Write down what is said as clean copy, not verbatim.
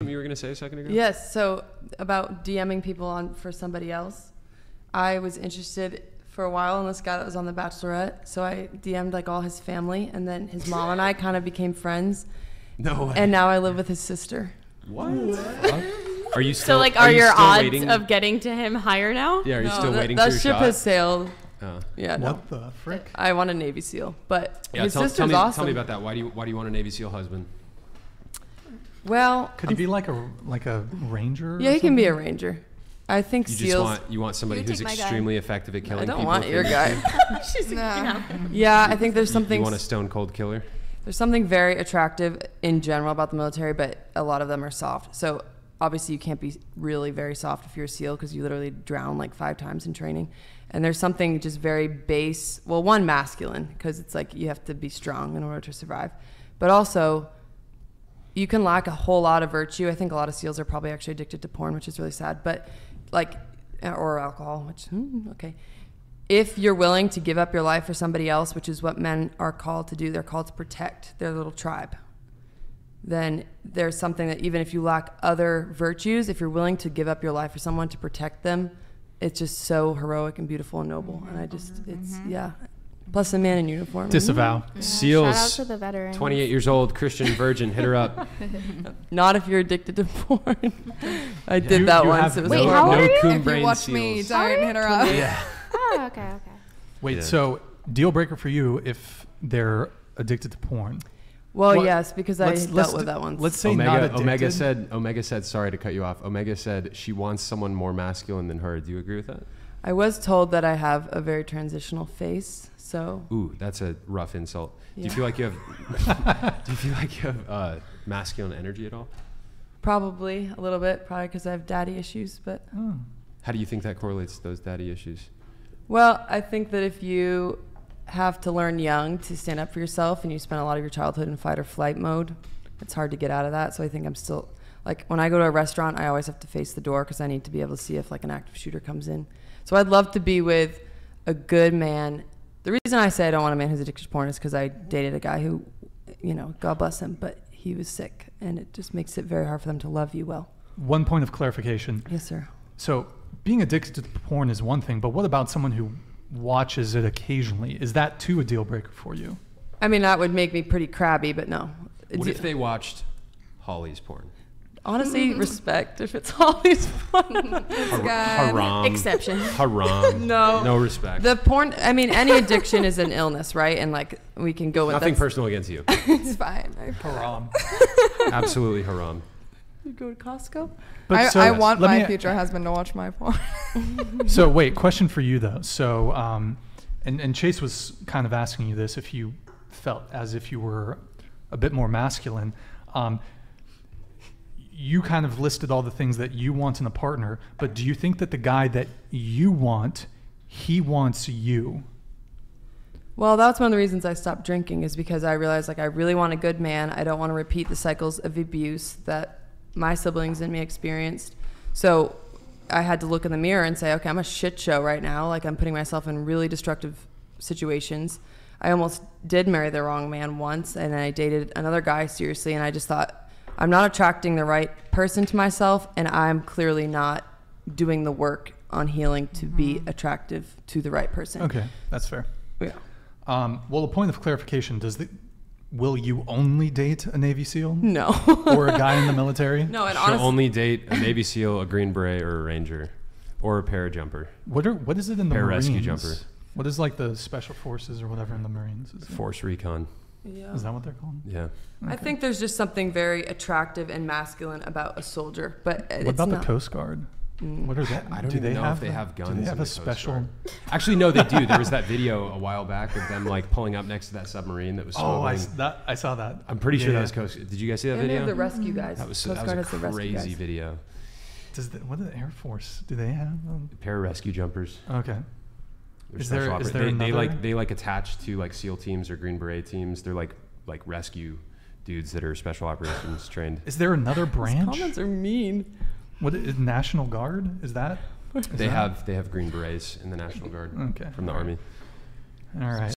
something you were going to say a second ago? Yes. So about DMing people for somebody else, I was interested for a while in this guy that was on The Bachelorette. So I DM'd like all his family, and then his mom and I kind of became friends. No way. And now I live with his sister. What? Are you still? So like, are your odds waiting? of getting to him higher now? Yeah. Are you still waiting that for your ship shot? has sailed. Oh. Yeah. No. What the frick? I want a Navy SEAL, but Yeah. his Tell sister's me, awesome. Tell me about that. Why do you want a Navy SEAL husband? Well, Could he be like a ranger? yeah, he can be a ranger. I think You SEALs. just want somebody You who's take my guy. extremely effective at killing I don't people. want your guy. She's Nah. Yeah, I think there's something. You want a stone cold killer? There's something very attractive in general about the military, but a lot of them are soft. So obviously you can't be really very soft if you're a SEAL because you literally drown like 5 times in training. And there's something just very base, well, one, masculine, because it's like you have to be strong in order to survive. But also, you can lack a whole lot of virtue. I think a lot of SEALs are probably actually addicted to porn, which is really sad. But like, or alcohol, which, okay. If you're willing to give up your life for somebody else, which is what men are called to do, they're called to protect their little tribe, then there's something that even if you lack other virtues, if you're willing to give up your life for someone to protect them, it's just so heroic and beautiful and noble. And I just, it's, yeah. Plus a man in uniform. Disavow. Yeah, SEALs, shout out to the veterans. 28 years old, Christian virgin, hit her up. Not if you're addicted to porn. I did that you once. have- It was Wait, horrible. how old no are you? coon If you brain watch me, seals. don't hit her up. Yeah. Oh, okay. Wait, Yeah. so deal breaker for you if they're addicted to porn? Well, What- yes, because I dealt with that once. Let's say not addicted. Omega said, sorry to cut you off. Omega said she wants someone more masculine than her. Do you agree with that? I was told that I have a very transitional face, so Ooh, that's a rough insult. Do you Yeah. feel like you have? Do you feel like you have masculine energy at all? probably a little bit, probably because I have daddy issues. But Oh. How do you think that correlates to those daddy issues? well, I think that if you have to learn young to stand up for yourself and you spend a lot of your childhood in fight or flight mode, it's hard to get out of that. So I think I'm still, like, when I go to a restaurant, I always have to face the door because I need to be able to see if like an active shooter comes in. So I'd love to be with a good man. The reason I say I don't want a man who's addicted to porn is because I dated a guy who, you know, God bless him, but he was sick, and it just makes it very hard for them to love you well. One point of clarification. Yes, sir. So being addicted to porn is one thing, but what about someone who watches it occasionally? Is that too a deal breaker for you? I mean, that would make me pretty crabby, but no. What if they watched Holly's porn? Honestly, respect if it's always fun. Haram. Exception. Haram. No. No respect. The porn, I mean, any addiction is an illness, right? And like, we can go with Nothing that. personal against you. It's fine. Haram. Absolutely haram. You go to Costco? I want let my me- future husband to watch my porn. So wait, question for you though. So, and Chase was kind of asking you this, if you felt as if you were a bit more masculine. You kind of listed all the things that you want in a partner, but do you think that the guy that you want, he wants you? Well, that's one of the reasons I stopped drinking, is because I realized like I really want a good man. I don't want to repeat the cycles of abuse that my siblings and me experienced. So I had to look in the mirror and say, okay, I'm a shit show right now. Like, I'm putting myself in really destructive situations. I almost did marry the wrong man once, and I dated another guy seriously, and I just thought, I'm not attracting the right person to myself, and I'm clearly not doing the work on healing to be attractive to the right person. Okay, that's fair. Yeah. Well, a point of clarification, will you only date a Navy SEAL? No. Or a guy in the military? No, and She'll honestly, only date a Navy SEAL, a Green Beret, or a Ranger, or a parajumper. What is it in the Marines? Pararescue jumper. What is like the special forces or whatever in the Marines? Is it? Force recon. yeah. Is that what they're called? Yeah. I think there's just something very attractive and masculine about a soldier, but What it's about not. the Coast Guard? What are they? I don't do even they know have if they have guns. Do they have in a the Coast special? Guard. Actually, no, they do. There was that video a while back of them like pulling up next to that submarine that was Oh, smoking. I saw that. I'm pretty sure Yeah, that was yeah. Coast. Did you guys see that And they video? have the rescue guys. That was Coast Guard a has the rescue crazy guys. video. What did the Air Force? Do they have? Pararescue jumpers. Okay. They're Is there special another? they like attach to like SEAL teams or Green Beret teams. They're like rescue dudes that are special operations trained. Is there another These branch? comments are mean. What is National Guard? Is that? They have Green Berets in the National Guard Okay. from the Army. All right.